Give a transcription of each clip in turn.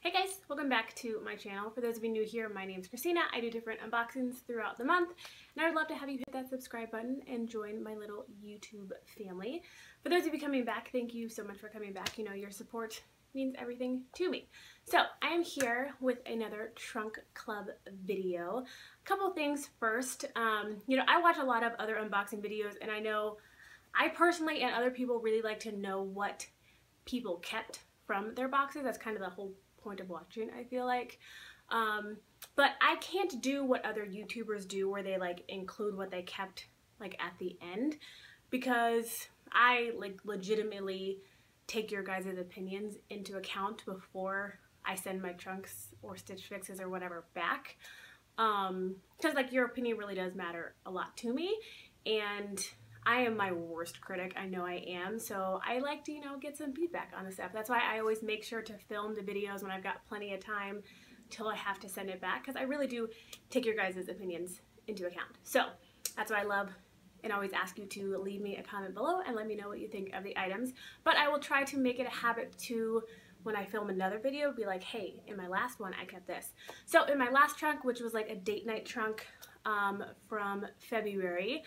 Hey guys, welcome back to my channel. For those of you new here, my name is Christina. I do different unboxings throughout the month, and I would love to have you hit that subscribe button and join my little YouTube family. For those of you coming back, thank you so much for coming back. You know, your support means everything to me. So I am here with another trunk club video. A couple things first. You know, I watch a lot of other unboxing videos, and I know I personally and other people really like to know what people kept from their boxes. That's kind of the whole point of watching, I feel like. But I can't do what other YouTubers do where they like include what they kept like at the end, because I like legitimately take your guys' opinions into account before I send my trunks or stitch fixes or whatever back. Because like your opinion really does matter a lot to me, and I am my worst critic, I know I am, so I like to, you know, get some feedback on the stuff. That's why I always make sure to film the videos when I've got plenty of time till I have to send it back, because I really do take your guys' opinions into account. So that's why I love and always ask you to leave me a comment below and let me know what you think of the items. But I will try to make it a habit to, when I film another video, be like, hey, in my last one I kept this. So in my last trunk, which was like a date night trunk from February,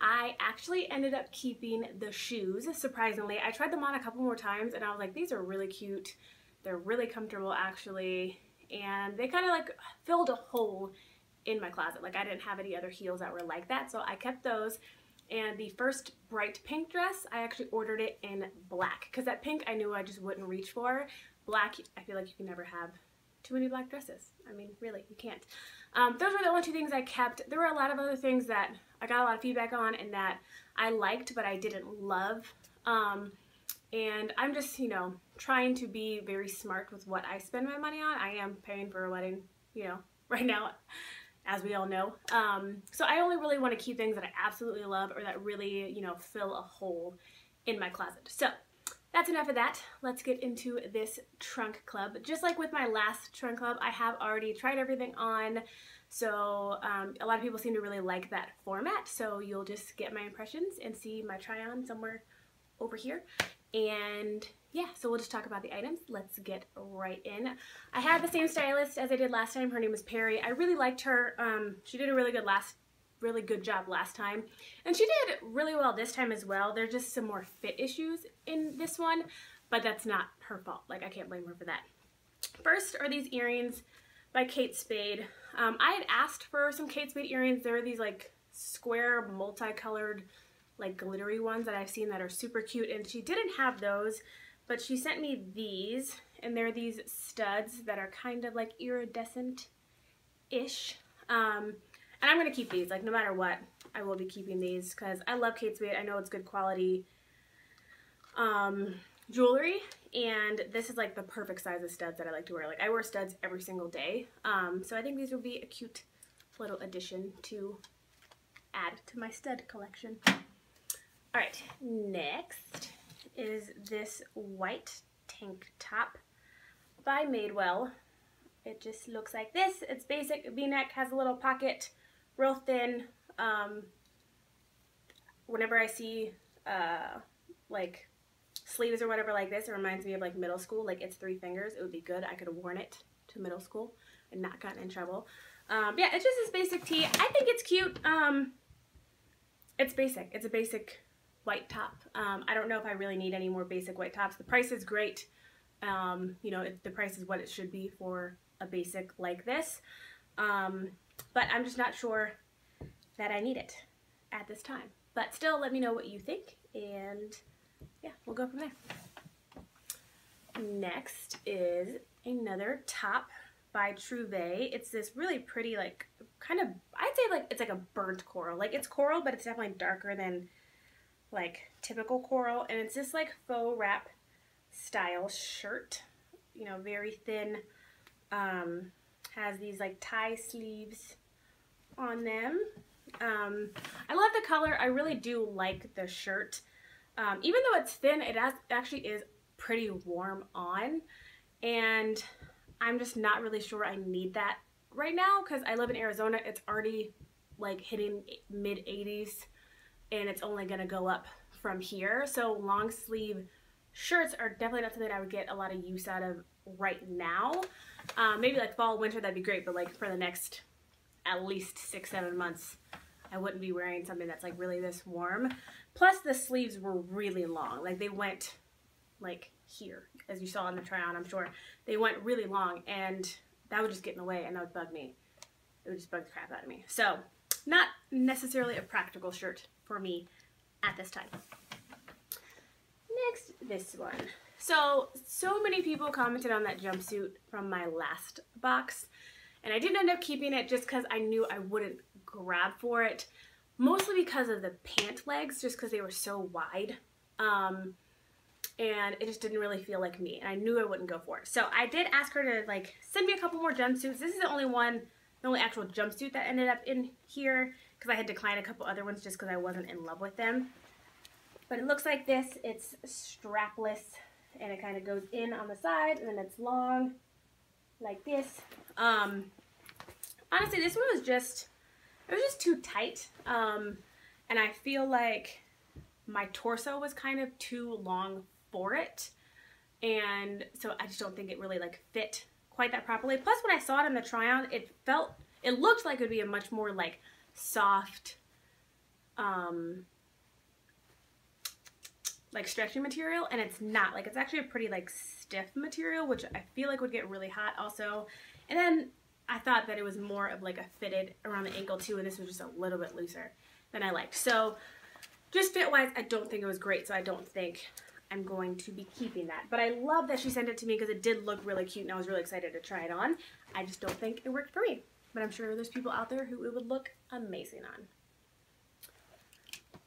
I actually ended up keeping the shoes, surprisingly. I tried them on a couple more times and I was like, these are really cute. They're really comfortable actually. And they kind of like filled a hole in my closet. Like I didn't have any other heels that were like that, so I kept those. And the first bright pink dress, I actually ordered it in black, because that pink I knew I just wouldn't reach for. Black, I feel like you can never have too many black dresses. I mean, really, you can't. Those were the only two things I kept. There were a lot of other things that I got a lot of feedback on and that I liked but I didn't love. And I'm just, you know, trying to be very smart with what I spend my money on. I am paying for a wedding, you know, right now, as we all know. So I only really want to keep things that I absolutely love or that really, you know, fill a hole in my closet. So that's enough of that. Let's get into this trunk club. Just like with my last trunk club, I have already tried everything on. So a lot of people seem to really like that format. So you'll just get my impressions and see my try on somewhere over here. And yeah, so we'll just talk about the items. Let's get right in. I had the same stylist as I did last time. Her name was Perry. I really liked her. She did a really good job last time, and she did really well this time as well. There's just some more fit issues in this one, but that's not her fault. Like, I can't blame her for that. First are these earrings by Kate Spade. I had asked for some Kate Spade earrings. There are these like square multicolored like glittery ones that I've seen that are super cute, and she didn't have those, but she sent me these, and they're these studs that are kind of like iridescent-ish. And I'm going to keep these, like no matter what, I will be keeping these because I love Kate Spade. I know it's good quality jewelry, and this is like the perfect size of studs that I like to wear. Like I wear studs every single day, so I think these will be a cute little addition to add to my stud collection. Alright, next is this white tank top by Madewell. It just looks like this. It's basic V-neck, has a little pocket, real thin. Whenever I see like sleeves or whatever like this, it reminds me of like middle school. Like it's 3 fingers. It would be good. I could have worn it to middle school and not gotten in trouble. Yeah, it's just this basic tee. I think it's cute. It's basic. It's a basic white top. I don't know if I really need any more basic white tops. The price is great. You know, the price is what it should be for a basic like this. But I'm just not sure that I need it at this time. But still, let me know what you think, and yeah, we'll go from there. Next is another top by Trouvé. It's this really pretty, like, kind of, I'd say like it's like a burnt coral. Like it's coral, but it's definitely darker than like typical coral, and it's this like faux wrap style shirt, you know, very thin, has these like tie sleeves on them. I love the color. I really do like the shirt. Even though it's thin, it actually is pretty warm on, and I'm just not really sure I need that right now because I live in Arizona. It's already like hitting mid 80s, and it's only gonna go up from here. So long sleeve shirts are definitely not something I would get a lot of use out of right now. Maybe like fall, winter, that'd be great, but like for the next at least 6-7 months, I wouldn't be wearing something that's like really this warm. Plus the sleeves were really long. Like they went like here, as you saw in the try on, I'm sure. They went really long and that would just get in the way and that would bug me. It would just bug the crap out of me. So not necessarily a practical shirt for me at this time. Next, this one. So many people commented on that jumpsuit from my last box. And I didn't end up keeping it just because I knew I wouldn't grab for it. Mostly because of the pant legs, just because they were so wide. And it just didn't really feel like me. And I knew I wouldn't go for it. So I did ask her to like send me a couple more jumpsuits. This is the only actual jumpsuit that ended up in here. Because I had declined a couple other ones just because I wasn't in love with them. But it looks like this. It's strapless. And it kind of goes in on the side. And then it's long like this. Honestly, this one was just, it was just too tight, and I feel like my torso was kind of too long for it, and so I just don't think it really like fit quite that properly. Plus when I saw it in the try-on, it looked like it would be a much more like soft, like stretchy material, and it's not. Like it's actually a pretty like stiff material, which I feel like would get really hot also. And then I thought that it was more of like a fitted around the ankle too, and this was just a little bit looser than I liked. So just fit wise, I don't think it was great, so I don't think I'm going to be keeping that. But I love that she sent it to me because it did look really cute and I was really excited to try it on. I just don't think it worked for me. But I'm sure there's people out there who it would look amazing on.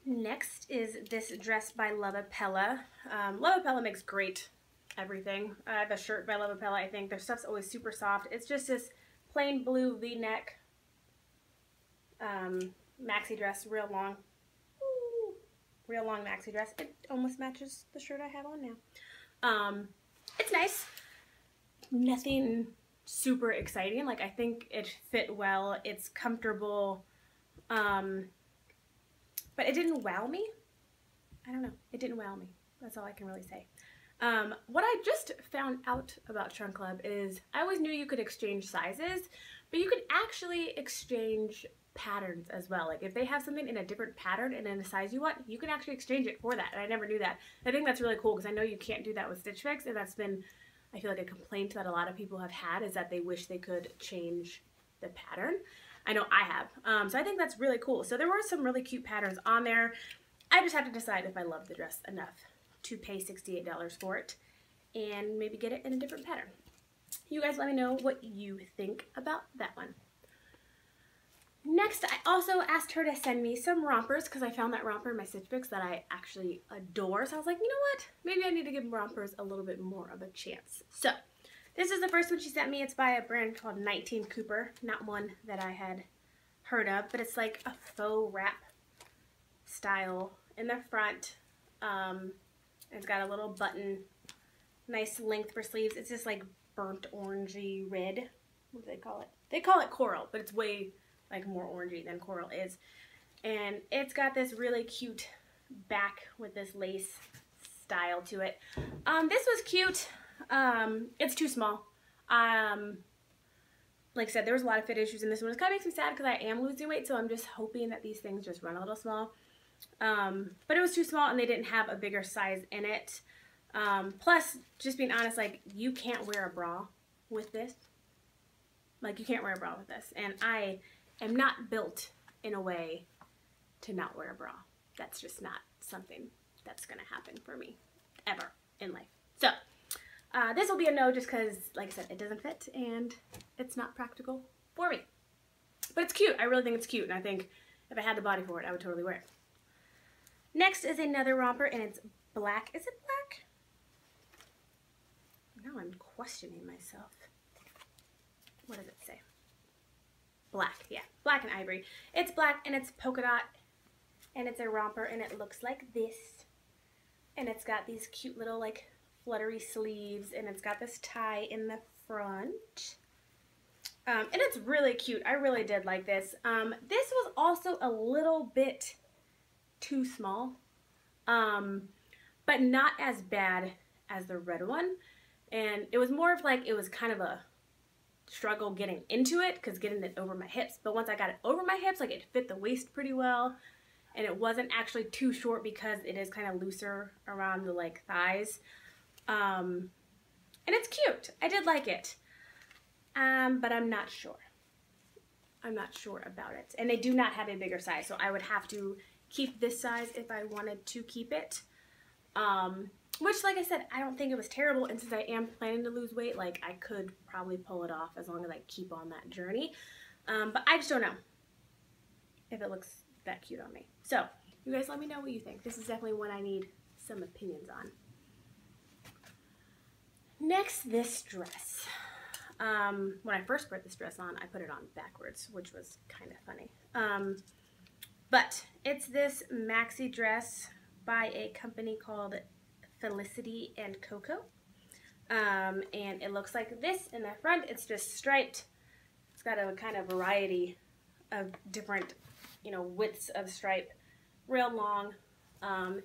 Next is this dress by Lovapella. Lovapella makes great everything. I have a shirt by Lovapella, I think. Their stuff's always super soft. It's just this plain blue V-neck maxi dress, real long. Ooh, real long maxi dress. It almost matches the shirt I have on now. It's nice. Nothing super exciting. Like, I think it fit well. It's comfortable. But it didn't wow me. I don't know. It didn't wow me. That's all I can really say. What I just found out about Trunk Club is I always knew you could exchange sizes, but you could actually exchange patterns as well. Like if they have something in a different pattern and in the size you want, you can actually exchange it for that. And I never knew that. I think that's really cool because I know you can't do that with Stitch Fix, and that's been, I feel like, a complaint that a lot of people have had, is that they wish they could change the pattern. I know I have. So I think that's really cool. So there were some really cute patterns on there. I just have to decide if I love the dress enough to pay $68 for it and maybe get it in a different pattern. You guys let me know what you think about that one. Next, I also asked her to send me some rompers because I found that romper in my Stitch Fix that I actually adore. So I was like, you know what? Maybe I need to give rompers a little bit more of a chance. So this is the first one she sent me. It's by a brand called 19 Cooper, not one that I had heard of, but it's like a faux wrap style in the front. It's got a little button, nice length for sleeves. It's just like burnt orangey red. What do they call it? They call it coral, but it's way like more orangey than coral is. And it's got this really cute back with this lace style to it. This was cute. It's too small. Like I said, there was a lot of fit issues in this one. It kind of makes me sad because I am losing weight, so I'm just hoping that these things just run a little small. But it was too small and they didn't have a bigger size in it. Plus, just being honest, like, you can't wear a bra with this. Like, you can't wear a bra with this. And I am not built in a way to not wear a bra. That's just not something that's going to happen for me ever in life. So, this will be a no just because, like I said, it doesn't fit and it's not practical for me. But it's cute. I really think it's cute, and I think if I had the body for it, I would totally wear it. Next is another romper, and it's black. Is it black? Now I'm questioning myself. What does it say? Black, yeah. Black and ivory. It's black, and it's polka dot, and it's a romper, and it looks like this. And it's got these cute little, like, fluttery sleeves, and it's got this tie in the front. And it's really cute. I really did like this. This was also a little bit too small, but not as bad as the red one. And it was more of like, it was kind of a struggle getting into it because getting it over my hips. But once I got it over my hips, like it fit the waist pretty well. And it wasn't actually too short because it is kind of looser around the like thighs. And it's cute. I did like it. But I'm not sure. I'm not sure about it. And they do not have a bigger size, so I would have to keep this size if I wanted to keep it. Which, like I said, I don't think it was terrible, and since I am planning to lose weight, like, I could probably pull it off as long as I keep on that journey. But I just don't know if it looks that cute on me. So, you guys let me know what you think. This is definitely one I need some opinions on. Next, this dress. When I first put this dress on, I put it on backwards, which was kind of funny. But it's this maxi dress by a company called Felicity and Coco. And it looks like this in the front. It's just striped. It's got a kind of variety of different, you know, widths of stripe. Real long. And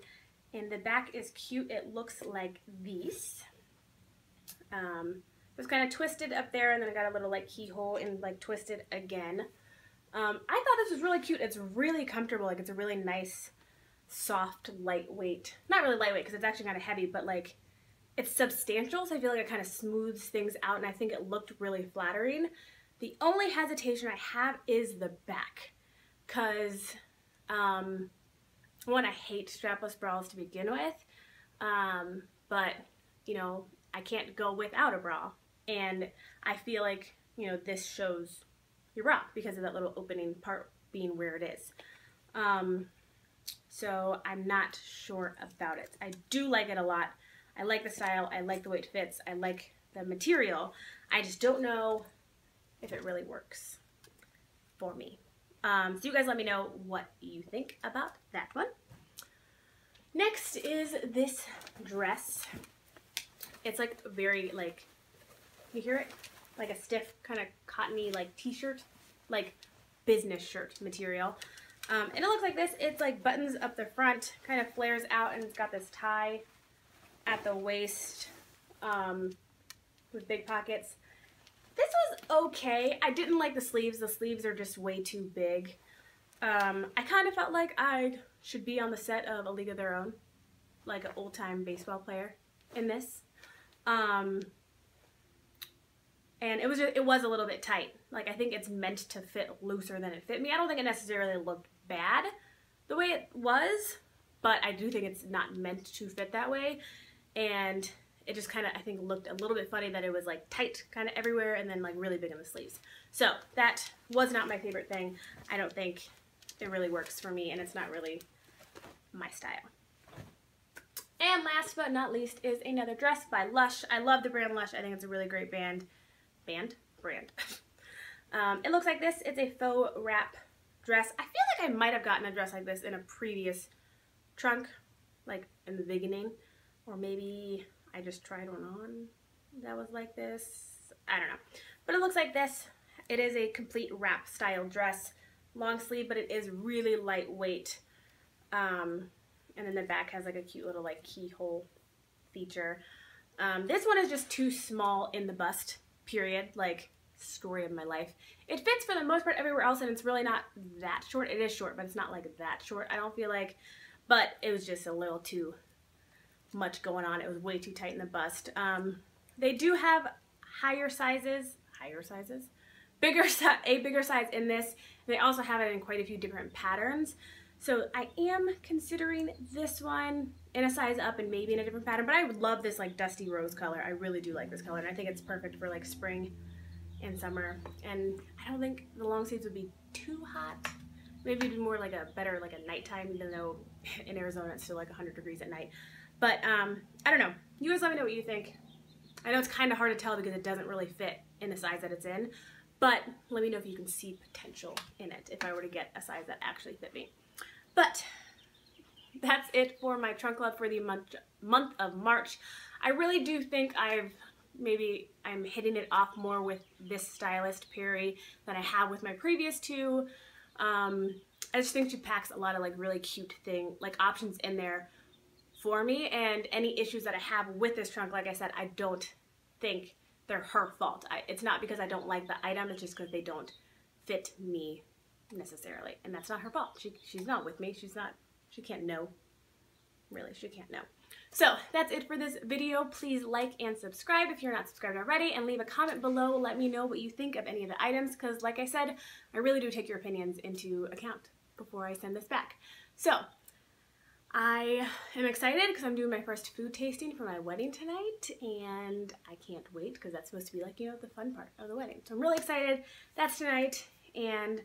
the back is cute. It looks like these. It was kind of twisted up there, and then it got a little like keyhole and like twisted again. I thought this was really cute. It's really comfortable. Like, it's a really nice, soft, lightweight. Not really lightweight because it's actually kind of heavy, but like it's substantial, so I feel like it kind of smooths things out, and I think it looked really flattering. The only hesitation I have is the back, because one, I hate strapless bras to begin with, but you know, I can't go without a bra. And I feel like, you know, this shows your bra because of that little opening part being where it is. So I'm not sure about it. I do like it a lot. I like the style. I like the way it fits. I like the material. I just don't know if it really works for me. So you guys let me know what you think about that one. Next is this dress. It's like very like, you hear it? Like a stiff kind of cottony like t-shirt, like business shirt material. And it looks like this. It's like buttons up the front, kind of flares out, and it's got this tie at the waist with big pockets. This was okay. I didn't like the sleeves. The sleeves are just way too big. I kind of felt like I should be on the set of A League of Their Own, like an old-time baseball player in this. And it was a little bit tight. Like, I think it's meant to fit looser than it fit me. I don't think it necessarily looked bad the way it was, but I do think it's not meant to fit that way. And it just kind of, I think, looked a little bit funny that it was like tight kind of everywhere and then like really big in the sleeves. So that was not my favorite thing. I don't think it really works for me, and it's not really my style. And last but not least is another dress by Lush. I love the brand Lush. I think it's a really great brand. It looks like this. It's a faux wrap dress. I feel like I might have gotten a dress like this in a previous trunk, like in the beginning, or maybe I just tried one on that was like this. I don't know. But it looks like this. It is a complete wrap style dress. Long sleeve, but it is really lightweight. And then the back has like a cute little like keyhole feature. This one is just too small in the bust, period. Like, story of my life. It fits for the most part everywhere else, and it's really not that short. It is short, but it's not like that short, I don't feel like. But it was just a little too much going on. It was way too tight in the bust. They do have bigger sizes, a bigger size in this. They also have it in quite a few different patterns. So I am considering this one in a size up and maybe in a different pattern, but I would love this like dusty rose color. I really do like this color, and I think it's perfect for like spring and summer. And I don't think the long sleeves would be too hot. Maybe it'd be more like a better like a nighttime, even though in Arizona it's still like 100 degrees at night. But I don't know. You guys let me know what you think. I know it's kind of hard to tell because it doesn't really fit in the size that it's in, but let me know if you can see potential in it if I were to get a size that actually fit me. But that's it for my trunk club for the month of March. I really do think I'm hitting it off more with this stylist, Perry, than I have with my previous two. I just think she packs a lot of like really cute options in there for me, and any issues that I have with this trunk, like I said, I don't think they're her fault. It's not because I don't like the item, it's just because they don't fit me necessarily. And that's not her fault. She's not with me. She can't know. Really, she can't know. So that's it for this video. Please like and subscribe if you're not subscribed already, and leave a comment below. Let me know what you think of any of the items, because like I said, I really do take your opinions into account before I send this back. So I am excited because I'm doing my first food tasting for my wedding tonight, and I can't wait because that's supposed to be like, you know, the fun part of the wedding. So I'm really excited. That's tonight, and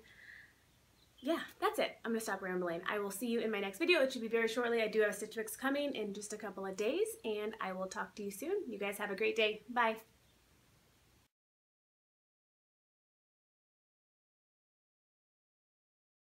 yeah, that's it. I'm gonna stop rambling. I will see you in my next video. It should be very shortly. I do have a Stitch Fix coming in just a couple of days, and I will talk to you soon. You guys have a great day. Bye.